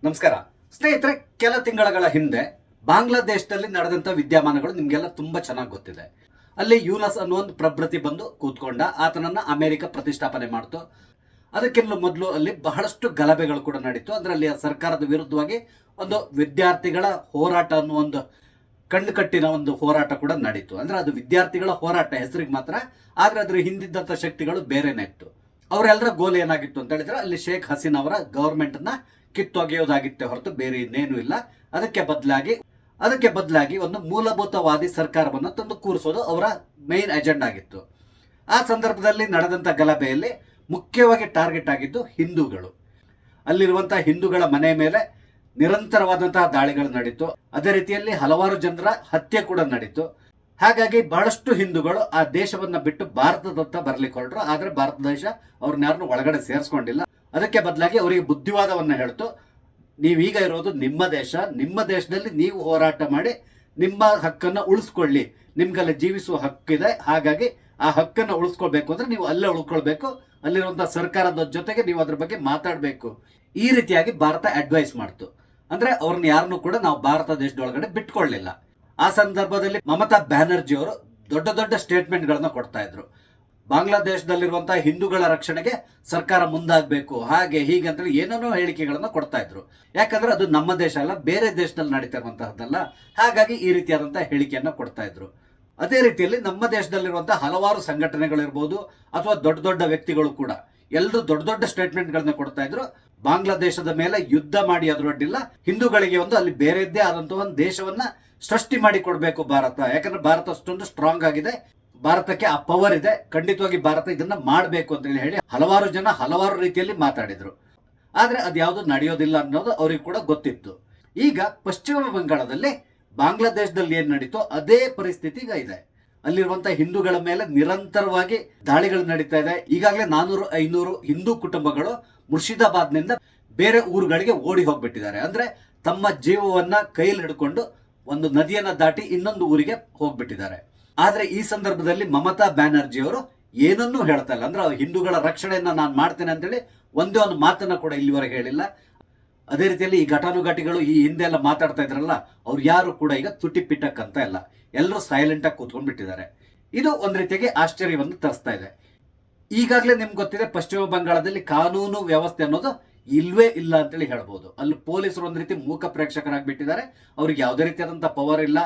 ನಮಸ್ಕಾರ ಸ್ನೇಹಿತರೆ. ಕೆಲ ತಿಂಗಳ ಹಿಂದೆ ಬಾಂಗ್ಲಾದೇಶದಲ್ಲಿ ನಡೆದಂತ ವಿದ್ಯಮಾನಗಳು ನಿಮ್ಗೆಲ್ಲ ತುಂಬಾ ಚೆನ್ನಾಗಿ ಗೊತ್ತಿದೆ. ಅಲ್ಲಿ ಯೂನಸ್ ಅನ್ನೋ ಒಂದು ಪ್ರಭೃತಿ ಬಂದು ಕೂತ್ಕೊಂಡ, ಆತನನ್ನ ಅಮೆರಿಕ ಪ್ರತಿಷ್ಠಾಪನೆ ಮಾಡ್ತು. ಅದಕ್ಕಿಂತ ಮೊದಲು ಅಲ್ಲಿ ಬಹಳಷ್ಟು ಗಲಭೆಗಳು ಕೂಡ ನಡೀತು. ಅಂದ್ರೆ ಅಲ್ಲಿ ಸರ್ಕಾರದ ವಿರುದ್ಧವಾಗಿ ಒಂದು ವಿದ್ಯಾರ್ಥಿಗಳ ಹೋರಾಟ ಅನ್ನೋ ಒಂದು ಕಟ್ಟಿನ ಒಂದು ಹೋರಾಟ ಕೂಡ ನಡೀತು. ಅಂದ್ರೆ ಅದು ವಿದ್ಯಾರ್ಥಿಗಳ ಹೋರಾಟ ಹೆಸರಿಗೆ ಮಾತ್ರ, ಆದ್ರೆ ಅದ್ರ ಹಿಂದಿದ್ದಂತ ಶಕ್ತಿಗಳು ಬೇರೆನೇ ಇತ್ತು. ಅವರೆಲ್ಲರ ಗೋಲ್ ಏನಾಗಿತ್ತು ಅಂತ ಹೇಳಿದ್ರೆ ಅಲ್ಲಿ ಶೇಖ್ ಹಸೀನಾ ಅವರ ಗವರ್ಮೆಂಟ್ ನ ಕಿತ್ತೊಗೆಯೋದಾಗಿತ್ತೆ ಹೊರತು ಬೇರೆ ಇನ್ನೇನು ಇಲ್ಲ. ಅದಕ್ಕೆ ಬದಲಾಗಿ ಒಂದು ಮೂಲಭೂತವಾದಿ ಸರ್ಕಾರವನ್ನು ತಂದು ಕೂರಿಸೋದು ಅವರ ಮೈನ್ ಎಜೆಂಡಾ ಆಗಿತ್ತು. ಆ ಸಂದರ್ಭದಲ್ಲಿ ನಡೆದಂತ ಗಲಭೆಯಲ್ಲಿ ಮುಖ್ಯವಾಗಿ ಟಾರ್ಗೆಟ್ ಆಗಿದ್ದು ಹಿಂದೂಗಳು. ಅಲ್ಲಿರುವಂತಹ ಹಿಂದೂಗಳ ಮನೆ ಮೇಲೆ ನಿರಂತರವಾದಂತಹ ದಾಳಿಗಳು ನಡೀತು. ಅದೇ ರೀತಿಯಲ್ಲಿ ಹಲವಾರು ಜನರ ಹತ್ಯೆ ಕೂಡ ನಡೀತು. ಹಾಗಾಗಿ ಬಹಳಷ್ಟು ಹಿಂದೂಗಳು ಆ ದೇಶವನ್ನ ಬಿಟ್ಟು ಭಾರತದತ್ತ ಬರ್ಲಿಕ್ಕೆ ಹೊರಟರು. ಆದ್ರೆ ಭಾರತ ದೇಶ ಅವ್ರನ್ನ ಯಾರನ್ನು ಒಳಗಡೆ ಸೇರಿಸ್ಕೊಂಡಿಲ್ಲ. ಅದಕ್ಕೆ ಬದಲಾಗಿ ಅವರಿಗೆ ಬುದ್ಧಿವಾದವನ್ನ ಹೇಳ್ತು, ನೀವೀಗ ಇರೋದು ನಿಮ್ಮ ದೇಶ, ನಿಮ್ಮ ದೇಶದಲ್ಲಿ ನೀವು ಹೋರಾಟ ಮಾಡಿ ನಿಮ್ಮ ಹಕ್ಕನ್ನು ಉಳಿಸ್ಕೊಳ್ಳಿ, ನಿಮ್ಗಲ್ಲಿ ಜೀವಿಸುವ ಹಕ್ಕಿದೆ. ಹಾಗಾಗಿ ಆ ಹಕ್ಕನ್ನು ಉಳಿಸ್ಕೊಳ್ಬೇಕು ಅಂದ್ರೆ ನೀವು ಅಲ್ಲೇ ಉಳ್ಕೊಳ್ಬೇಕು, ಅಲ್ಲಿರುವಂತಹ ಸರ್ಕಾರದ ಜೊತೆಗೆ ನೀವು ಅದ್ರ ಬಗ್ಗೆ ಮಾತಾಡಬೇಕು. ಈ ರೀತಿಯಾಗಿ ಭಾರತ ಅಡ್ವೈಸ್ ಮಾಡ್ತು. ಅಂದ್ರೆ ಅವ್ರನ್ನ ಯಾರನ್ನು ಕೂಡ ನಾವು ಭಾರತ ದೇಶದೊಳಗಡೆ ಬಿಟ್ಕೊಳ್ಳಿಲ್ಲ. ಆ ಸಂದರ್ಭದಲ್ಲಿ ಮಮತಾ ಬ್ಯಾನರ್ಜಿ ಅವರು ದೊಡ್ಡ ದೊಡ್ಡ ಸ್ಟೇಟ್ಮೆಂಟ್ ಗಳನ್ನ ಕೊಡ್ತಾ ಇದ್ರು. ಬಾಂಗ್ಲಾದೇಶದಲ್ಲಿರುವಂತಹ ಹಿಂದೂಗಳ ರಕ್ಷಣೆಗೆ ಸರ್ಕಾರ ಮುಂದಾಗಬೇಕು, ಹಾಗೆ ಹೀಗೆ ಅಂತೇಳಿ ಏನೇನೋ ಹೇಳಿಕೆಗಳನ್ನ ಕೊಡ್ತಾ ಇದ್ರು. ಯಾಕಂದ್ರೆ ಅದು ನಮ್ಮ ದೇಶ ಅಲ್ಲ, ಬೇರೆ ದೇಶದಲ್ಲಿ ನಡೀತಾ ಇರುವಂತಹದ್ದಲ್ಲ. ಹಾಗಾಗಿ ಈ ರೀತಿಯಾದಂತಹ ಹೇಳಿಕೆಯನ್ನ ಕೊಡ್ತಾ ಇದ್ರು. ಅದೇ ರೀತಿಯಲ್ಲಿ ನಮ್ಮ ದೇಶದಲ್ಲಿರುವಂತಹ ಹಲವಾರು ಸಂಘಟನೆಗಳಿರ್ಬೋದು ಅಥವಾ ದೊಡ್ಡ ದೊಡ್ಡ ವ್ಯಕ್ತಿಗಳು ಕೂಡ ಎಲ್ಲರೂ ದೊಡ್ಡ ದೊಡ್ಡ ಸ್ಟೇಟ್ಮೆಂಟ್ ಗಳನ್ನ ಕೊಡ್ತಾ ಇದ್ರು. ಬಾಂಗ್ಲಾದೇಶದ ಮೇಲೆ ಯುದ್ಧ ಮಾಡಿ ಅದ್ರ ಅಡ್ಡಿಲ್ಲ, ಹಿಂದೂಗಳಿಗೆ ಒಂದು ಅಲ್ಲಿ ಬೇರೆದ್ದೇ ಆದಂತಹ ಒಂದು ದೇಶವನ್ನ ಸೃಷ್ಟಿ ಮಾಡಿ ಕೊಡ್ಬೇಕು ಭಾರತ. ಯಾಕಂದ್ರೆ ಭಾರತ ಅಷ್ಟೊಂದು ಸ್ಟ್ರಾಂಗ್ ಆಗಿದೆ, ಭಾರತಕ್ಕೆ ಆ ಪವರ್ ಇದೆ, ಖಂಡಿತವಾಗಿ ಭಾರತ ಇದನ್ನ ಮಾಡಬೇಕು ಅಂತ ಹೇಳಿ ಹಲವಾರು ಜನ ಹಲವಾರು ರೀತಿಯಲ್ಲಿ ಮಾತಾಡಿದ್ರು. ಆದ್ರೆ ಅದ್ಯಾವುದು ನಡೆಯೋದಿಲ್ಲ ಅನ್ನೋದು ಅವ್ರಿಗೆ ಕೂಡ ಗೊತ್ತಿತ್ತು. ಈಗ ಪಶ್ಚಿಮ ಬಂಗಾಳದಲ್ಲಿ ಬಾಂಗ್ಲಾದೇಶದಲ್ಲಿ ಏನ್ ನಡೀತೋ ಅದೇ ಪರಿಸ್ಥಿತಿ ಈಗ ಇದೆ. ಅಲ್ಲಿರುವಂತಹ ಹಿಂದೂಗಳ ಮೇಲೆ ನಿರಂತರವಾಗಿ ದಾಳಿಗಳು ನಡೀತಾ ಇದೆ. ಈಗಾಗಲೇ 400-500 ಹಿಂದೂ ಕುಟುಂಬಗಳು ಮುರ್ಷಿದಾಬಾದ್ನಿಂದ ಬೇರೆ ಊರುಗಳಿಗೆ ಓಡಿ ಹೋಗ್ಬಿಟ್ಟಿದ್ದಾರೆ. ಅಂದ್ರೆ ತಮ್ಮ ಜೀವವನ್ನ ಕೈಯಲ್ಲಿ ಹಿಡ್ಕೊಂಡು ಒಂದು ನದಿಯನ್ನ ದಾಟಿ ಇನ್ನೊಂದು ಊರಿಗೆ ಹೋಗ್ಬಿಟ್ಟಿದ್ದಾರೆ. ಆದ್ರೆ ಈ ಸಂದರ್ಭದಲ್ಲಿ ಮಮತಾ ಬ್ಯಾನರ್ಜಿ ಅವರು ಏನನ್ನೂ ಹೇಳ್ತಾ ಇಲ್ಲ. ಅಂದ್ರೆ ಹಿಂದೂಗಳ ರಕ್ಷಣೆಯನ್ನ ನಾನು ಮಾಡ್ತೇನೆ ಅಂತೇಳಿ ಒಂದೇ ಒಂದು ಮಾತನ್ನ ಕೂಡ ಇಲ್ಲಿವರೆಗೆ ಹೇಳಿಲ್ಲ. ಅದೇ ರೀತಿಯಲ್ಲಿ ಈ ಘಟಾನುಘಟಿಗಳು ಈ ಹಿಂದೆ ಎಲ್ಲ ಮಾತಾಡ್ತಾ ಇದ್ರಲ್ಲ, ಅವ್ರು ಯಾರು ಕೂಡ ಈಗ ತುಟಿ ಪಿಟ್ಟಕ್ಕಂತ ಇಲ್ಲ, ಎಲ್ಲರೂ ಸೈಲೆಂಟ್ ಆಗಿ ಕೂತ್ಕೊಂಡ್ ಬಿಟ್ಟಿದ್ದಾರೆ. ಇದು ಒಂದ್ ರೀತಿಯಾಗಿ ಆಶ್ಚರ್ಯವನ್ನು ತರಿಸ್ತಾ ಇದೆ. ಈಗಾಗಲೇ ನಿಮ್ಗೆ ಗೊತ್ತಿದೆ, ಪಶ್ಚಿಮ ಬಂಗಾಳದಲ್ಲಿ ಕಾನೂನು ವ್ಯವಸ್ಥೆ ಅನ್ನೋದು ಇಲ್ವೇ ಇಲ್ಲ ಅಂತೇಳಿ ಹೇಳ್ಬೋದು. ಅಲ್ಲಿ ಪೊಲೀಸರು ಒಂದ್ ರೀತಿ ಮೂಕ ಪ್ರೇಕ್ಷಕರಾಗ್ಬಿಟ್ಟಿದ್ದಾರೆ. ಅವ್ರಿಗೆ ಯಾವುದೇ ರೀತಿಯಾದಂತಹ ಪವರ್ ಇಲ್ಲ.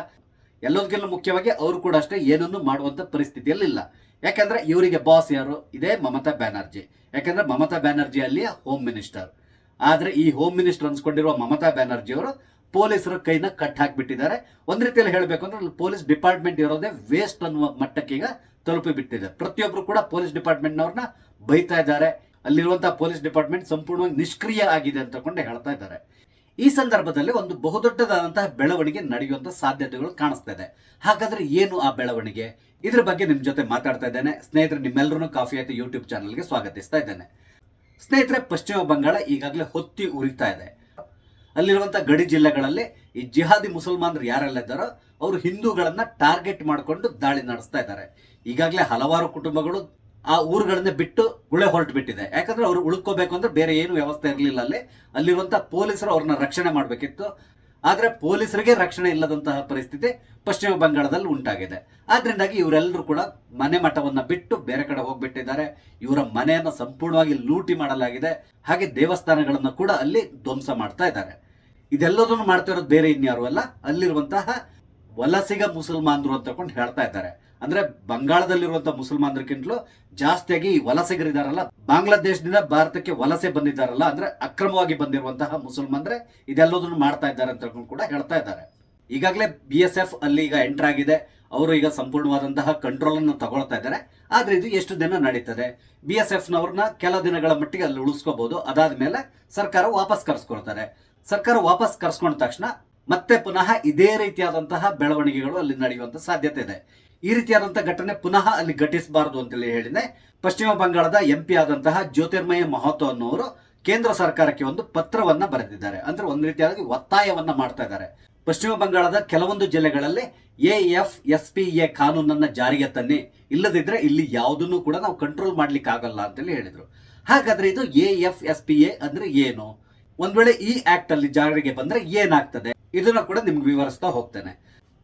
ಎಲ್ಲದಕ್ಕೆಲ್ಲ ಮುಖ್ಯವಾಗಿ ಅವರು ಕೂಡ ಅಷ್ಟೇ ಏನನ್ನು ಮಾಡುವಂತ ಪರಿಸ್ಥಿತಿಯಲ್ಲಿ ಇಲ್ಲ. ಯಾಕಂದ್ರೆ ಇವರಿಗೆ ಬಾಸ್ ಯಾರು? ಇದೇ ಮಮತಾ ಬ್ಯಾನರ್ಜಿ. ಯಾಕಂದ್ರೆ ಮಮತಾ ಬ್ಯಾನರ್ಜಿ ಅಲ್ಲಿಯ ಹೋಮ್ ಮಿನಿಸ್ಟರ್. ಆದ್ರೆ ಈ ಹೋಮ್ ಮಿನಿಸ್ಟರ್ ಅನ್ಸ್ಕೊಂಡಿರುವ ಮಮತಾ ಬ್ಯಾನರ್ಜಿ ಅವರು ಪೊಲೀಸರ ಕೈನ ಕಟ್ ಹಾಕ್ಬಿಟ್ಟಿದ್ದಾರೆ. ಒಂದ್ ರೀತಿಯಲ್ಲಿ ಹೇಳ್ಬೇಕು ಅಂದ್ರೆ ಪೊಲೀಸ್ ಡಿಪಾರ್ಟ್ಮೆಂಟ್ ಇರೋದೇ ವೇಸ್ಟ್ ಅನ್ನುವ ಮಟ್ಟಕ್ಕೆ ಈಗ ತಲುಪಿ ಬಿಟ್ಟಿದೆ. ಪ್ರತಿಯೊಬ್ರು ಕೂಡ ಪೊಲೀಸ್ ಡಿಪಾರ್ಟ್ಮೆಂಟ್ ನವ್ರನ್ನ ಬೈತಾ ಇದ್ದಾರೆ. ಅಲ್ಲಿರುವಂತಹ ಪೊಲೀಸ್ ಡಿಪಾರ್ಟ್ಮೆಂಟ್ ಸಂಪೂರ್ಣವಾಗಿ ನಿಷ್ಕ್ರಿಯ ಆಗಿದೆ ಅಂತಕೊಂಡು ಹೇಳ್ತಾ ಇದ್ದಾರೆ. ಈ ಸಂದರ್ಭದಲ್ಲಿ ಒಂದು ಬಹುದೊಡ್ಡದಾದಂತಹ ಬೆಳವಣಿಗೆ ನಡೆಯುವಂತ ಸಾಧ್ಯತೆಗಳು ಕಾಣಿಸ್ತಾ ಇದೆ. ಹಾಗಾದ್ರೆ ಏನು ಆ ಬೆಳವಣಿಗೆ? ಇದ್ರ ಬಗ್ಗೆ ನಿಮ್ ಜೊತೆ ಮಾತಾಡ್ತಾ ಇದ್ದೇನೆ. ಸ್ನೇಹಿತರೆ, ನಿಮ್ಮೆಲ್ಲರೂ ಕಾಫಿ ಆಯ್ತು ಯೂಟ್ಯೂಬ್ ಚಾನಲ್ಗೆ ಸ್ವಾಗತಿಸ್ತಾ ಇದ್ದೇನೆ. ಸ್ನೇಹಿತರೆ, ಪಶ್ಚಿಮ ಬಂಗಾಳ ಈಗಾಗಲೇ ಹೊತ್ತಿ ಉರಿತಾ ಇದೆ. ಅಲ್ಲಿರುವಂತಹ ಗಡಿ ಜಿಲ್ಲೆಗಳಲ್ಲಿ ಈ ಜಿಹಾದಿ ಮುಸಲ್ಮಾನರು ಯಾರೆಲ್ಲ ಇದ್ದಾರೋ ಅವರು ಹಿಂದೂಗಳನ್ನ ಟಾರ್ಗೆಟ್ ಮಾಡಿಕೊಂಡು ದಾಳಿ ನಡೆಸ್ತಾ ಇದ್ದಾರೆ. ಈಗಾಗಲೇ ಹಲವಾರು ಕುಟುಂಬಗಳು ಆ ಊರುಗಳನ್ನ ಬಿಟ್ಟು ಗುಳೆ ಹೊರಟು ಬಿಟ್ಟಿದೆ. ಯಾಕಂದ್ರೆ ಅವ್ರು ಉಳ್ಕೋಬೇಕು ಅಂದ್ರೆ ಬೇರೆ ಏನು ವ್ಯವಸ್ಥೆ ಇರಲಿಲ್ಲ. ಅಲ್ಲಿರುವಂತಹ ಪೊಲೀಸರು ಅವ್ರನ್ನ ರಕ್ಷಣೆ ಮಾಡಬೇಕಿತ್ತು. ಆದ್ರೆ ಪೊಲೀಸರಿಗೆ ರಕ್ಷಣೆ ಇಲ್ಲದಂತಹ ಪರಿಸ್ಥಿತಿ ಪಶ್ಚಿಮ ಬಂಗಾಳದಲ್ಲಿ ಉಂಟಾಗಿದೆ. ಆದ್ರಿಂದಾಗಿ ಇವರೆಲ್ಲರೂ ಕೂಡ ಮನೆ ಮಠವನ್ನ ಬಿಟ್ಟು ಬೇರೆ ಕಡೆ ಹೋಗ್ಬಿಟ್ಟಿದ್ದಾರೆ. ಇವರ ಮನೆಯನ್ನ ಸಂಪೂರ್ಣವಾಗಿ ಲೂಟಿ ಮಾಡಲಾಗಿದೆ. ಹಾಗೆ ದೇವಸ್ಥಾನಗಳನ್ನ ಕೂಡ ಅಲ್ಲಿ ಧ್ವಂಸ ಮಾಡ್ತಾ ಇದ್ದಾರೆ. ಇದೆಲ್ಲದನ್ನು ಮಾಡ್ತಾ ಇರೋದು ಬೇರೆ ಇನ್ಯಾರು ಅಲ್ಲ, ಅಲ್ಲಿರುವಂತಹ ವಲಸಿಗ ಮುಸಲ್ಮಾನರು ಅಂತಕೊಂಡು ಹೇಳ್ತಾ ಇದ್ದಾರೆ. ಅಂದ್ರೆ ಬಂಗಾಳದಲ್ಲಿರುವಂತಹ ಮುಸಲ್ಮಾನರಿಗಿಂತಲೂ ಜಾಸ್ತಿಯಾಗಿ ಈ ವಲಸಿಗರಿದಾರಲ್ಲ, ಬಾಂಗ್ಲಾದೇಶದಿಂದ ಭಾರತಕ್ಕೆ ವಲಸೆ ಬಂದಿದ್ದಾರಲ್ಲ, ಅಂದ್ರೆ ಅಕ್ರಮವಾಗಿ ಬಂದಿರುವಂತಹ ಮುಸಲ್ಮಾನರೇ ಇದೆಲ್ಲದನ್ನು ಮಾಡ್ತಾ ಇದ್ದಾರೆ ಅಂತ ಕೂಡ ಹೇಳ್ತಾ ಇದ್ದಾರೆ. ಈಗಾಗಲೇ BSF ಅಲ್ಲಿ ಈಗ ಎಂಟರ್ ಆಗಿದೆ. ಅವರು ಈಗ ಸಂಪೂರ್ಣವಾದಂತಹ ಕಂಟ್ರೋಲ್ ಅನ್ನು ತಗೊಳ್ತಾ ಇದ್ದಾರೆ. ಆದ್ರೆ ಇದು ಎಷ್ಟು ದಿನ ನಡೀತದೆ? BSF ನವ್ರನ್ನ ಕೆಲ ದಿನಗಳ ಮಟ್ಟಿಗೆ ಅಲ್ಲಿ ಉಳಿಸ್ಕೋಬಹುದು. ಅದಾದ್ಮೇಲೆ ಸರ್ಕಾರ ವಾಪಸ್ ಕರ್ಸ್ಕೊಳ್ತಾರೆ. ಸರ್ಕಾರ ವಾಪಸ್ ಕರ್ಸ್ಕೊಂಡ ತಕ್ಷಣ ಮತ್ತೆ ಪುನಃ ಇದೇ ರೀತಿಯಾದಂತಹ ಬೆಳವಣಿಗೆಗಳು ಅಲ್ಲಿ ನಡೆಯುವಂತ ಸಾಧ್ಯತೆ ಇದೆ. ಈ ರೀತಿಯಾದಂತಹ ಘಟನೆ ಪುನಃ ಅಲ್ಲಿ ಘಟಿಸಬಾರದು ಅಂತೇಳಿ ಹೇಳಿದೆ. ಪಶ್ಚಿಮ ಬಂಗಾಳದ MP ಆದಂತಹ ಜ್ಯೋತಿರ್ಮಯ ಮಹಾತೋ ಅನ್ನೋರು ಕೇಂದ್ರ ಸರ್ಕಾರಕ್ಕೆ ಒಂದು ಪತ್ರವನ್ನ ಬರೆದಿದ್ದಾರೆ. ಅಂದ್ರೆ ಒಂದ್ ರೀತಿಯಾಗಿ ಒತ್ತಾಯವನ್ನ ಮಾಡ್ತಾ ಇದ್ದಾರೆ. ಪಶ್ಚಿಮ ಬಂಗಾಳದ ಕೆಲವೊಂದು ಜಿಲ್ಲೆಗಳಲ್ಲಿ AFSPA ಕಾನೂನನ್ನ ಜಾರಿಗೆ ತನ್ನಿ, ಇಲ್ಲದಿದ್ರೆ ಇಲ್ಲಿ ಯಾವುದನ್ನು ಕೂಡ ನಾವು ಕಂಟ್ರೋಲ್ ಮಾಡ್ಲಿಕ್ಕೆ ಆಗಲ್ಲ ಅಂತೇಳಿ ಹೇಳಿದ್ರು. ಹಾಗಾದ್ರೆ ಇದು AFSPA ಅಂದ್ರೆ ಏನು? ಒಂದ್ ವೇಳೆ ಈ ಆಕ್ಟ್ ಅಲ್ಲಿ ಜಾರಿಗೆ ಬಂದ್ರೆ ಏನಾಗ್ತದೆ ಇದನ್ನ ಕೂಡ ನಿಮ್ಗೆ ವಿವರಿಸ್ತಾ ಹೋಗ್ತೇನೆ.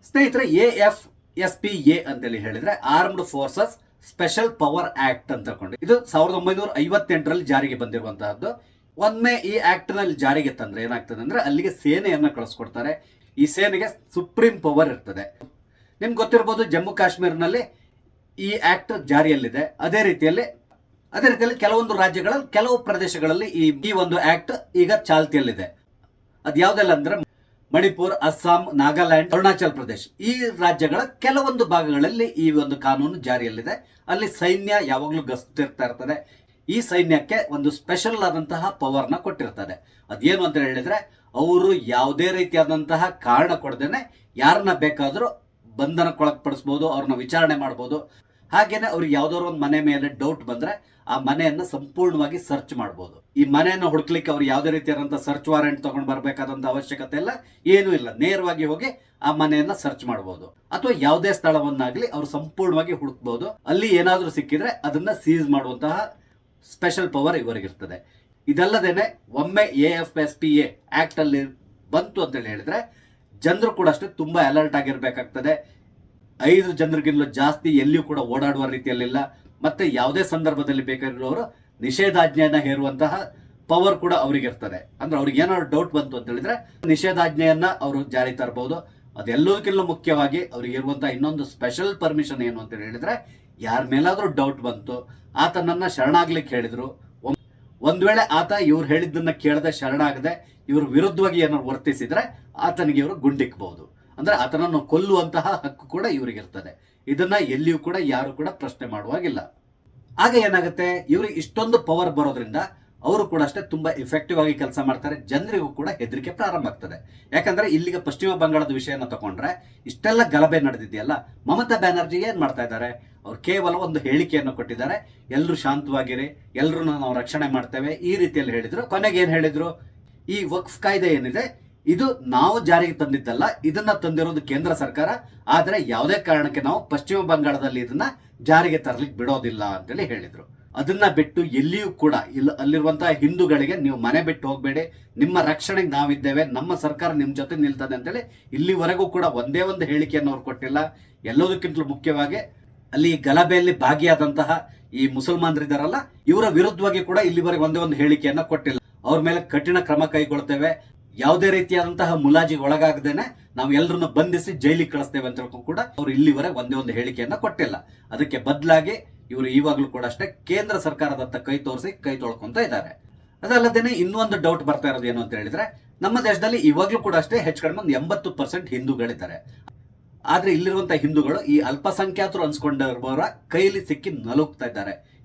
ಸ್ನೇಹಿತರೆ, AFSPA ಅಂತೇಳಿ ಹೇಳಿದ್ರೆ armed forces special power act ಅಂತ ತಗೊಂಡು ಇದು 1958ರಲ್ಲಿ ಜಾರಿಗೆ ಬಂದಿರುವಂತಹದ್ದು. ಒಮ್ಮೆ ಈ ಆಕ್ಟ್ ನಲ್ಲಿ ಜಾರಿಗೆ ತಂದ್ರೆ ಏನಾಗ್ತದೆ ಅಂದ್ರೆ ಅಲ್ಲಿಗೆ ಸೇನೆಯನ್ನ ಕಳಿಸ್ಕೊಡ್ತಾರೆ. ಈ ಸೇನೆಗೆ ಸುಪ್ರೀಂ ಪವರ್ ಇರ್ತದೆ. ನಿಮ್ಗೆ ಗೊತ್ತಿರಬಹುದು, ಜಮ್ಮು ಕಾಶ್ಮೀರ್ನಲ್ಲಿ ಈ ಆಕ್ಟ್ ಜಾರಿಯಲ್ಲಿದೆ. ಅದೇ ರೀತಿಯಲ್ಲಿ ಕೆಲವೊಂದು ರಾಜ್ಯಗಳಲ್ಲಿ ಕೆಲವು ಪ್ರದೇಶಗಳಲ್ಲಿ ಈ ಒಂದು ಆಕ್ಟ್ ಈಗ ಚಾಲ್ತಿಯಲ್ಲಿದೆ. ಅದು ಯಾವ್ದೆಲ್ಲ ಅಂದ್ರೆ ಮಣಿಪುರ್, ಅಸ್ಸಾಂ, ನಾಗಾಲ್ಯಾಂಡ್, ಅರುಣಾಚಲ್ ಪ್ರದೇಶ್ ಈ ರಾಜ್ಯಗಳ ಕೆಲವೊಂದು ಭಾಗಗಳಲ್ಲಿ ಈ ಒಂದು ಕಾನೂನು ಜಾರಿಯಲ್ಲಿದೆ. ಅಲ್ಲಿ ಸೈನ್ಯ ಯಾವಾಗಲೂ ಗಸ್ತಿರ್ತಾ ಇರ್ತದೆ. ಈ ಸೈನ್ಯಕ್ಕೆ ಒಂದು ಸ್ಪೆಷಲ್ ಆದಂತಹ ಪವರ್ ನ ಕೊಟ್ಟಿರ್ತದೆ. ಅದೇನು ಅಂತ ಹೇಳಿದ್ರೆ, ಅವರು ಯಾವುದೇ ರೀತಿಯಾದಂತಹ ಕಾರಣ ಕೊಡದೇನೆ ಯಾರನ್ನ ಬೇಕಾದ್ರೂ ಬಂಧನಕ್ಕೊಳಪಡಿಸಬಹುದು, ಅವ್ರನ್ನ ವಿಚಾರಣೆ ಮಾಡಬಹುದು. ಹಾಗೇನೆ ಅವ್ರಿಗೆ ಯಾವ್ದಾದ್ರು ಒಂದು ಮನೆ ಮೇಲೆ ಡೌಟ್ ಬಂದ್ರೆ ಆ ಮನೆಯನ್ನ ಸಂಪೂರ್ಣವಾಗಿ ಸರ್ಚ್ ಮಾಡಬಹುದು. ಈ ಮನೆಯನ್ನು ಹುಡುಕ್ಲಿಕ್ಕೆ ಅವ್ರು ಯಾವುದೇ ರೀತಿಯಾದಂತಹ ಸರ್ಚ್ ವಾರೆಂಟ್ ತಗೊಂಡು ಬರಬೇಕಾದಂತ ಅವಶ್ಯಕತೆ ಇಲ್ಲ, ಏನೂ ಇಲ್ಲ. ನೇರವಾಗಿ ಹೋಗಿ ಆ ಮನೆಯನ್ನ ಸರ್ಚ್ ಮಾಡಬಹುದು. ಅಥವಾ ಯಾವುದೇ ಸ್ಥಳವನ್ನಾಗ್ಲಿ ಅವ್ರು ಸಂಪೂರ್ಣವಾಗಿ ಹುಡುಕ್ಬಹುದು. ಅಲ್ಲಿ ಏನಾದ್ರೂ ಸಿಕ್ಕಿದ್ರೆ ಅದನ್ನ ಸೀಸ್ ಮಾಡುವಂತಹ ಸ್ಪೆಷಲ್ ಪವರ್ ಇವರಿಗಿರ್ತದೆ. ಇದಲ್ಲದೇನೆ ಒಮ್ಮೆ AFSPA ಆಕ್ಟ್ ಅಲ್ಲಿ ಬಂತು ಅಂತ ಹೇಳಿದ್ರೆ ಜನರು ಕೂಡ ಅಷ್ಟೇ ತುಂಬಾ ಅಲರ್ಟ್ ಆಗಿರ್ಬೇಕಾಗ್ತದೆ. 5 ಜನರಿಗಿಂತಲೂ ಜಾಸ್ತಿ ಎಲ್ಲಿಯೂ ಕೂಡ ಓಡಾಡುವ ರೀತಿಯಲ್ಲಿಲ್ಲ. ಮತ್ತೆ ಯಾವುದೇ ಸಂದರ್ಭದಲ್ಲಿ ಬೇಕಾಗಿರೋರು ನಿಷೇಧಾಜ್ಞೆಯನ್ನ ಹೇರುವಂತಹ ಪವರ್ ಕೂಡ ಅವರಿಗಿರ್ತದೆ. ಅಂದ್ರೆ ಅವ್ರಿಗೆ ಏನಾದ್ರು ಡೌಟ್ ಬಂತು ಅಂತ ಹೇಳಿದ್ರೆ ನಿಷೇಧಾಜ್ಞೆಯನ್ನ ಅವರು ಜಾರಿ ತರಬಹುದು. ಅದೆಲ್ಲದಕ್ಕಿಂತ ಮುಖ್ಯವಾಗಿ ಅವ್ರಿಗೆ ಇರುವಂತಹ ಇನ್ನೊಂದು ಸ್ಪೆಷಲ್ ಪರ್ಮಿಷನ್ ಏನು ಅಂತ ಹೇಳಿದ್ರೆ, ಯಾರ ಮೇಲಾದ್ರೂ ಡೌಟ್ ಬಂತು, ಆತನನ್ನ ಶರಣಾಗ್ಲಿಕ್ಕೆ ಹೇಳಿದ್ರು, ಒಂದ್ ವೇಳೆ ಆತ ಇವ್ರು ಹೇಳಿದ್ದನ್ನ ಕೇಳದೆ ಶರಣಾಗದೆ ಇವ್ರ ವಿರುದ್ಧವಾಗಿ ಏನಾದ್ರು ವರ್ತಿಸಿದ್ರೆ ಆತನಿಗೆ ಇವರು ಗುಂಡಿಕ್ಬಹುದು. ಅಂದ್ರೆ ಆತನನ್ನು ಕೊಲ್ಲುವಂತಹ ಹಕ್ಕು ಕೂಡ ಇವರಿಗಿರ್ತದೆ. ಇದನ್ನ ಎಲ್ಲಿಯೂ ಕೂಡ ಯಾರು ಕೂಡ ಪ್ರಶ್ನೆ ಮಾಡುವಾಗಿಲ್ಲ. ಆಗ ಏನಾಗುತ್ತೆ, ಇವ್ರಿಗೆ ಇಷ್ಟೊಂದು ಪವರ್ ಬರೋದ್ರಿಂದ ಅವರು ಕೂಡ ಅಷ್ಟೇ ತುಂಬಾ ಎಫೆಕ್ಟಿವ್ ಆಗಿ ಕೆಲಸ ಮಾಡ್ತಾರೆ. ಜನರಿಗೂ ಕೂಡ ಹೆದರಿಕೆ ಪ್ರಾರಂಭ ಆಗ್ತದೆ. ಯಾಕಂದ್ರೆ ಇಲ್ಲಿಗೆ ಪಶ್ಚಿಮ ಬಂಗಾಳದ ವಿಷಯನ ತಗೊಂಡ್ರೆ ಇಷ್ಟೆಲ್ಲ ಗಲಭೆ ನಡೆದಿದೆಯಲ್ಲ, ಮಮತಾ ಬ್ಯಾನರ್ಜಿ ಏನ್ ಮಾಡ್ತಾ ಇದ್ದಾರೆ, ಅವ್ರು ಕೇವಲ ಒಂದು ಹೇಳಿಕೆಯನ್ನು ಕೊಟ್ಟಿದ್ದಾರೆ, ಎಲ್ಲರೂ ಶಾಂತವಾಗಿರಿ, ಎಲ್ಲರೂ ನಾವು ರಕ್ಷಣೆ ಮಾಡ್ತೇವೆ ಈ ರೀತಿಯಲ್ಲಿ ಹೇಳಿದ್ರು. ಕೊನೆಗೆ ಏನ್ ಹೇಳಿದ್ರು, ಈ ವಕ್ಫ್ ಕಾಯ್ದೆ ಏನಿದೆ ಇದು ನಾವು ಜಾರಿಗೆ ತಂದಿದ್ದಲ್ಲ, ಇದನ್ನ ತಂದಿರೋದು ಕೇಂದ್ರ ಸರ್ಕಾರ. ಆದ್ರೆ ಯಾವುದೇ ಕಾರಣಕ್ಕೆ ನಾವು ಪಶ್ಚಿಮ ಬಂಗಾಳದಲ್ಲಿ ಇದನ್ನ ಜಾರಿಗೆ ತರಲಿಕ್ಕೆ ಬಿಡೋದಿಲ್ಲ ಅಂತೇಳಿ ಹೇಳಿದ್ರು. ಅದನ್ನ ಬಿಟ್ಟು ಎಲ್ಲಿಯೂ ಕೂಡ ಅಲ್ಲಿರುವಂತಹ ಹಿಂದೂಗಳಿಗೆ ನೀವು ಮನೆ ಬಿಟ್ಟು ಹೋಗ್ಬೇಡಿ, ನಿಮ್ಮ ರಕ್ಷಣೆಗೆ ನಾವಿದ್ದೇವೆ, ನಮ್ಮ ಸರ್ಕಾರ ನಿಮ್ ಜೊತೆ ನಿಲ್ತದೆ ಅಂತೇಳಿ ಇಲ್ಲಿವರೆಗೂ ಕೂಡ ಒಂದೇ ಒಂದು ಹೇಳಿಕೆಯನ್ನು ಅವ್ರು ಕೊಟ್ಟಿಲ್ಲ. ಎಲ್ಲದಕ್ಕಿಂತಲೂ ಮುಖ್ಯವಾಗಿ ಅಲ್ಲಿ ಗಲಭೆಯಲ್ಲಿ ಭಾಗಿಯಾದಂತಹ ಈ ಮುಸಲ್ಮಾನರಿದ್ದಾರಲ್ಲ, ಇವರ ವಿರುದ್ಧವಾಗಿ ಕೂಡ ಇಲ್ಲಿವರೆಗೆ ಒಂದೇ ಒಂದು ಹೇಳಿಕೆಯನ್ನ ಕೊಟ್ಟಿಲ್ಲ. ಅವ್ರ ಮೇಲೆ ಕಠಿಣ ಕ್ರಮ ಕೈಗೊಳ್ತೇವೆ, ಯಾವುದೇ ರೀತಿಯಾದಂತಹ ಮುಲಾಜಿಗೆ ಒಳಗಾಗದೇನೆ ನಾವು ಎಲ್ಲರನ್ನು ಬಂಧಿಸಿ ಜೈಲಿಗೆ ಕಳಿಸ್ತೇವೆ ಅಂತ ಕೂಡ ಅವ್ರು ಇಲ್ಲಿವರೆಗೆ ಒಂದೇ ಒಂದು ಹೇಳಿಕೆಯನ್ನ ಕೊಟ್ಟಿಲ್ಲ. ಅದಕ್ಕೆ ಬದಲಾಗಿ ಇವರು ಇವಾಗಲೂ ಕೂಡ ಅಷ್ಟೇ ಕೇಂದ್ರ ಸರ್ಕಾರದತ್ತ ಕೈ ತೋರಿಸಿ ಕೈ ತೊಳ್ಕೊಂತ ಇದ್ದಾರೆ. ಅದಲ್ಲದೇನೆ ಇನ್ನೊಂದು ಡೌಟ್ ಬರ್ತಾ ಇರೋದು ಏನು ಅಂತ ಹೇಳಿದ್ರೆ, ನಮ್ಮ ದೇಶದಲ್ಲಿ ಇವಾಗ್ಲೂ ಕೂಡ ಅಷ್ಟೇ ಹೆಚ್ಚು ಕಡಿಮೆ ಒಂದು 80% ಹಿಂದೂಗಳಿದ್ದಾರೆ. ಆದ್ರೆ ಇಲ್ಲಿರುವಂತಹ ಹಿಂದೂಗಳು ಈ ಅಲ್ಪಸಂಖ್ಯಾತರು ಅನ್ಸ್ಕೊಂಡಿರುವವರ ಕೈಲಿ ಸಿಕ್ಕಿ ನಲುಗ್ತಾ ಇದ್ದಾರೆ.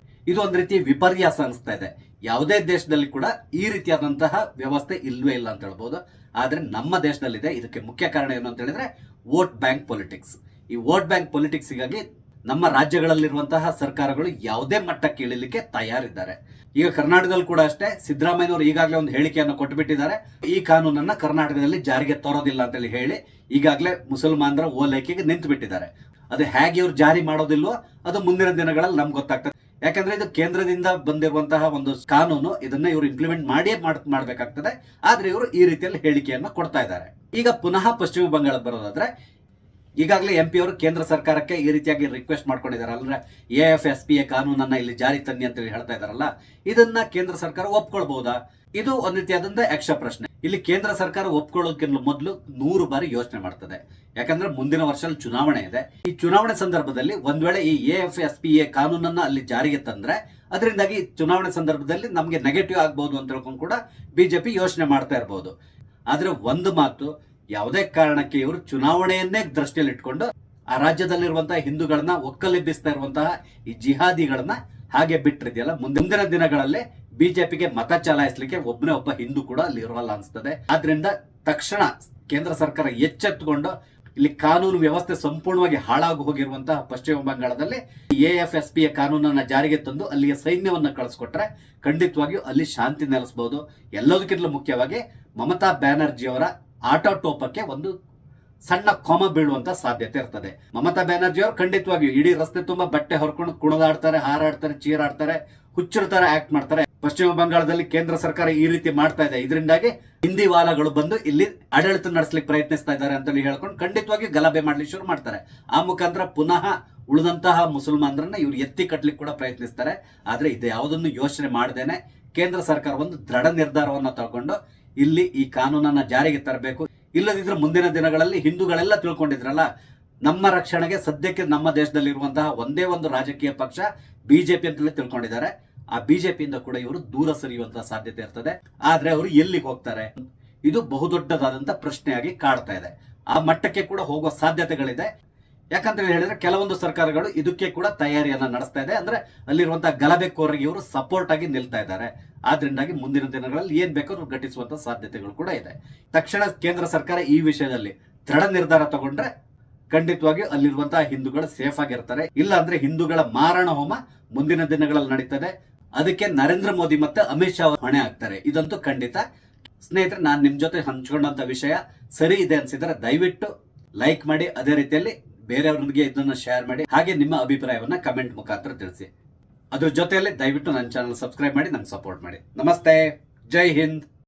ಇದು ಒಂದ್ ರೀತಿ ವಿಪರ್ಯಾಸ ಅನಿಸ್ತಾ ಇದೆ. ಯಾವುದೇ ದೇಶದಲ್ಲಿ ಕೂಡ ಈ ರೀತಿಯಾದಂತಹ ವ್ಯವಸ್ಥೆ ಇಲ್ವೇ ಇಲ್ಲ ಅಂತ ಹೇಳ್ಬೋದು. ಆದ್ರೆ ನಮ್ಮ ದೇಶದಲ್ಲಿದೆ. ಇದಕ್ಕೆ ಮುಖ್ಯ ಕಾರಣ ಏನು ಅಂತ ಹೇಳಿದ್ರೆ ವೋಟ್ ಬ್ಯಾಂಕ್ ಪೊಲಿಟಿಕ್ಸ್. ಈ ವೋಟ್ ಬ್ಯಾಂಕ್ ಪೊಲಿಟಿಕ್ಸ್ ಗಾಗಿ ನಮ್ಮ ರಾಜ್ಯಗಳಲ್ಲಿರುವಂತಹ ಸರ್ಕಾರಗಳು ಯಾವುದೇ ಮಟ್ಟಕ್ಕೆ ಇಳಿಲಿಕ್ಕೆ ತಯಾರಿದ್ದಾರೆ. ಈಗ ಕರ್ನಾಟಕದಲ್ಲಿ ಕೂಡ ಅಷ್ಟೇ ಸಿದ್ದರಾಮಯ್ಯನವರು ಈಗಾಗಲೇ ಒಂದು ಹೇಳಿಕೆಯನ್ನು ಕೊಟ್ಟು ಬಿಟ್ಟಿದ್ದಾರೆ. ಈ ಕಾನೂನನ್ನ ಕರ್ನಾಟಕದಲ್ಲಿ ಜಾರಿಗೆ ತರೋದಿಲ್ಲ ಅಂತೇಳಿ ಹೇಳಿ ಈಗಾಗಲೇ ಮುಸಲ್ಮಾನರ ಓಲೈಕೆಗೆ ನಿಂತು ಬಿಟ್ಟಿದ್ದಾರೆ. ಅದು ಹೇಗೆ ಇವ್ರು ಜಾರಿ ಮಾಡೋದಿಲ್ವೋ ಅದು ಮುಂದಿನ ದಿನಗಳಲ್ಲಿ ನಮ್ಗೆ ಗೊತ್ತಾಗ್ತದೆ. ಯಾಕಂದ್ರೆ ಇದು ಕೇಂದ್ರದಿಂದ ಬಂದಿರುವಂತಹ ಒಂದು ಕಾನೂನು, ಇದನ್ನ ಇವರು ಇಂಪ್ಲಿಮೆಂಟ್ ಮಾಡಬೇಕಾಗ್ತದೆ. ಆದ್ರೆ ಇವರು ಈ ರೀತಿಯಲ್ಲಿ ಹೇಳಿಕೆಯನ್ನ ಕೊಡ್ತಾ ಇದ್ದಾರೆ. ಈಗ ಪುನಃ ಪಶ್ಚಿಮ ಬಂಗಾಳ ಬರೋದಾದ್ರೆ, ಈಗಾಗಲೇ MP ಅವರು ಕೇಂದ್ರ ಸರ್ಕಾರಕ್ಕೆ ಈ ರೀತಿಯಾಗಿ ರಿಕ್ವೆಸ್ಟ್ ಮಾಡ್ಕೊಂಡಿದ್ದಾರೆ. ಅಂದ್ರೆ AFSPA ಕಾನೂನನ್ನ ಇಲ್ಲಿ ಜಾರಿ ತನ್ನಿ ಅಂತ ಹೇಳ್ತಾ ಇದಾರಲ್ಲ, ಇದನ್ನ ಕೇಂದ್ರ ಸರ್ಕಾರ ಒಪ್ಕೊಳ್ಬಹುದಾ? ಇದು ಒಂದ್ ರೀತಿಯಾದಂತ ಯಕ್ಷ ಪ್ರಶ್ನೆ. ಇಲ್ಲಿ ಕೇಂದ್ರ ಸರ್ಕಾರ ಒಪ್ಕೊಳ್ಳೋದಕ್ಕಿಂತ ಮೊದಲು 100 ಬಾರಿ ಯೋಚನೆ ಮಾಡ್ತದೆ. ಯಾಕಂದ್ರೆ ಮುಂದಿನ ವರ್ಷ ಚುನಾವಣೆ ಇದೆ. ಈ ಚುನಾವಣೆ ಸಂದರ್ಭದಲ್ಲಿ ಒಂದ್ ವೇಳೆ ಈ AFSPA ಕಾನೂನನ್ನ ಅಲ್ಲಿ ಜಾರಿಗೆ ತಂದ್ರೆ ಅದರಿಂದಾಗಿ ಚುನಾವಣೆ ಸಂದರ್ಭದಲ್ಲಿ ನಮ್ಗೆ ನೆಗೆಟಿವ್ ಆಗ್ಬಹುದು ಅಂತ ಹೇಳ್ಕೊಂಡು ಕೂಡ BJP ಯೋಚನೆ ಮಾಡ್ತಾ ಇರಬಹುದು. ಆದ್ರೆ ಒಂದು ಮಾತು, ಯಾವುದೇ ಕಾರಣಕ್ಕೆ ಇವರು ಚುನಾವಣೆಯನ್ನೇ ದೃಷ್ಟಿಯಲ್ಲಿ ಇಟ್ಕೊಂಡು ಆ ರಾಜ್ಯದಲ್ಲಿರುವಂತಹ ಹಿಂದೂಗಳನ್ನ ಒಕ್ಕಲೆಬ್ಬಿಸ್ತಾ ಇರುವಂತಹ ಈ ಜಿಹಾದಿಗಳನ್ನ ಹಾಗೆ ಬಿಟ್ಟಿದೆಯಲ್ಲ, ಮುಂದಿನ ದಿನಗಳಲ್ಲಿ BJPಗೆ ಮತ ಚಲಾಯಿಸಲಿಕ್ಕೆ ಒಬ್ಬನೇ ಒಬ್ಬ ಹಿಂದೂ ಕೂಡ ಅಲ್ಲಿ ಇರೋಲ್ಲ ಅನ್ಸ್ತದೆ. ಆದ್ರಿಂದ ತಕ್ಷಣ ಕೇಂದ್ರ ಸರ್ಕಾರ ಎಚ್ಚೆತ್ತುಕೊಂಡು ಇಲ್ಲಿ ಕಾನೂನು ವ್ಯವಸ್ಥೆ ಸಂಪೂರ್ಣವಾಗಿ ಹಾಳಾಗಿ ಹೋಗಿರುವಂತಹ ಪಶ್ಚಿಮ ಬಂಗಾಳದಲ್ಲಿ AFSPA ಕಾನೂನನ್ನ ಜಾರಿಗೆ ತಂದು ಅಲ್ಲಿಗೆ ಸೈನ್ಯವನ್ನ ಕಳಿಸ್ಕೊಟ್ರೆ ಖಂಡಿತವಾಗಿಯೂ ಅಲ್ಲಿ ಶಾಂತಿ ನೆಲೆಸಬಹುದು. ಎಲ್ಲದಕ್ಕಿಂತಲೂ ಮುಖ್ಯವಾಗಿ ಮಮತಾ ಬ್ಯಾನರ್ಜಿ ಅವರ ಆಟೋಟೋಪಕ್ಕೆ ಒಂದು ಸಣ್ಣ ಕೊಮ ಬೀಳುವಂತ ಸಾಧ್ಯತೆ ಇರ್ತದೆ. ಮಮತಾ ಬ್ಯಾನರ್ಜಿ ಅವರು ಖಂಡಿತವಾಗಿಯೂ ಇಡೀ ರಸ್ತೆ ತುಂಬಾ ಬಟ್ಟೆ ಹೊರ್ಕೊಂಡು ಕುಣಿದಾಡ್ತಾರೆ, ಹಾರಾಡ್ತಾರೆ, ಚೀರಾಡ್ತಾರೆ, ಹುಚ್ಚರ ತರ ಆಕ್ಟ್ ಮಾಡ್ತಾರೆ. ಪಶ್ಚಿಮ ಬಂಗಾಳದಲ್ಲಿ ಕೇಂದ್ರ ಸರ್ಕಾರ ಈ ರೀತಿ ಮಾಡ್ತಾ ಇದೆ, ಇದರಿಂದಾಗಿ ಹಿಂದಿ ವಾಲಾಗಳು ಬಂದು ಇಲ್ಲಿ ಆಡಳಿತ ನಡೆಸಲಿಕ್ಕೆ ಪ್ರಯತ್ನಿಸ್ತಾ ಇದ್ದಾರೆ ಅಂತ ಹೇಳ್ಕೊಂಡು ಖಂಡಿತವಾಗಿ ಗಲಭೆ ಮಾಡ್ಲಿಕ್ಕೆ ಶುರು ಮಾಡ್ತಾರೆ. ಆ ಮುಖಾಂತರ ಪುನಃ ಉಳಿದಂತಹ ಮುಸಲ್ಮಾನರನ್ನ ಇವ್ರು ಎತ್ತಿ ಕಟ್ಟಲಿಕ್ಕೆ ಕೂಡ ಪ್ರಯತ್ನಿಸ್ತಾರೆ. ಆದ್ರೆ ಇದು ಯಾವುದನ್ನು ಯೋಚನೆ ಮಾಡದೇನೆ ಕೇಂದ್ರ ಸರ್ಕಾರ ಒಂದು ದೃಢ ನಿರ್ಧಾರವನ್ನು ತಗೊಂಡು ಇಲ್ಲಿ ಈ ಕಾನೂನನ್ನ ಜಾರಿಗೆ ತರಬೇಕು. ಇಲ್ಲದಿದ್ರೆ ಮುಂದಿನ ದಿನಗಳಲ್ಲಿ ಹಿಂದೂಗಳೆಲ್ಲ ತಿಳ್ಕೊಂಡಿದ್ರಲ್ಲ, ನಮ್ಮ ರಕ್ಷಣೆಗೆ ಸದ್ಯಕ್ಕೆ ನಮ್ಮ ದೇಶದಲ್ಲಿರುವಂತಹ ಒಂದೇ ಒಂದು ರಾಜಕೀಯ ಪಕ್ಷ ಬಿಜೆಪಿ ಅಂತಲೇ ತಿಳ್ಕೊಂಡಿದ್ದಾರೆ. ಆ ಬಿಜೆಪಿಯಿಂದ ಕೂಡ ಇವರು ದೂರ ಸರಿಯುವಂತಹ ಸಾಧ್ಯತೆ ಇರ್ತದೆ. ಆದ್ರೆ ಅವರು ಎಲ್ಲಿಗೆ ಹೋಗ್ತಾರೆ, ಇದು ಬಹುದೊಡ್ಡದಾದಂತ ಪ್ರಶ್ನೆಯಾಗಿ ಕಾಡ್ತಾ ಇದೆ. ಆ ಮಟ್ಟಕ್ಕೆ ಕೂಡ ಹೋಗುವ ಸಾಧ್ಯತೆಗಳಿದೆ. ಯಾಕಂತ ಹೇಳಿದ್ರೆ ಕೆಲವೊಂದು ಸರ್ಕಾರಗಳು ಇದಕ್ಕೆ ಕೂಡ ತಯಾರಿಯನ್ನ ನಡೆಸ್ತಾ ಇದೆ. ಅಂದ್ರೆ ಅಲ್ಲಿರುವಂತಹ ಗಲಭೆಕೋರರಿಗೆ ಇವರು ಸಪೋರ್ಟ್ ಆಗಿ ನಿಲ್ತಾ ಇದ್ದಾರೆ. ಆದ್ರಿಂದಾಗಿ ಮುಂದಿನ ದಿನಗಳಲ್ಲಿ ಏನ್ ಬೇಕಾದ್ರೂ ಘಟಿಸುವಂತ ಸಾಧ್ಯತೆಗಳು ಕೂಡ ಇದೆ. ತಕ್ಷಣ ಕೇಂದ್ರ ಸರ್ಕಾರ ಈ ವಿಷಯದಲ್ಲಿ ದೃಢ ನಿರ್ಧಾರ ತಗೊಂಡ್ರೆ ಖಂಡಿತವಾಗಿ ಅಲ್ಲಿರುವಂತಹ ಹಿಂದೂಗಳು ಸೇಫ್ ಆಗಿರ್ತಾರೆ. ಇಲ್ಲ ಅಂದ್ರೆ ಹಿಂದೂಗಳ ಮಾರಣ ಹೋಮ ಮುಂದಿನ ದಿನಗಳಲ್ಲಿ ನಡೀತದೆ. ಅದಕ್ಕೆ ನರೇಂದ್ರ ಮೋದಿ ಮತ್ತೆ ಅಮಿತ್ ಶಾ ಹೊಣೆ ಆಗ್ತಾರೆ, ಇದಂತೂ ಖಂಡಿತ. ಸ್ನೇಹಿತರೆ, ನಾನು ನಿಮ್ ಜೊತೆ ಹಂಚ್ಕೊಂಡಂತ ವಿಷಯ ಸರಿ ಇದೆ ಅನ್ಸಿದ್ರೆ ದಯವಿಟ್ಟು ಲೈಕ್ ಮಾಡಿ, ಅದೇ ರೀತಿಯಲ್ಲಿ ಬೇರೆಯವ್ರಿಗೆ ಇದನ್ನ ಶೇರ್ ಮಾಡಿ, ಹಾಗೆ ನಿಮ್ಮ ಅಭಿಪ್ರಾಯವನ್ನ ಕಮೆಂಟ್ ಮುಖಾಂತರ ತಿಳಿಸಿ. ಅದ್ರ ಜೊತೆಯಲ್ಲಿ ದಯವಿಟ್ಟು ನನ್ನ ಚಾನಲ್ ಸಬ್ಸ್ಕ್ರೈಬ್ ಮಾಡಿ ನಂಗೆ ಸಪೋರ್ಟ್ ಮಾಡಿ. ನಮಸ್ತೆ, ಜೈ ಹಿಂದ್.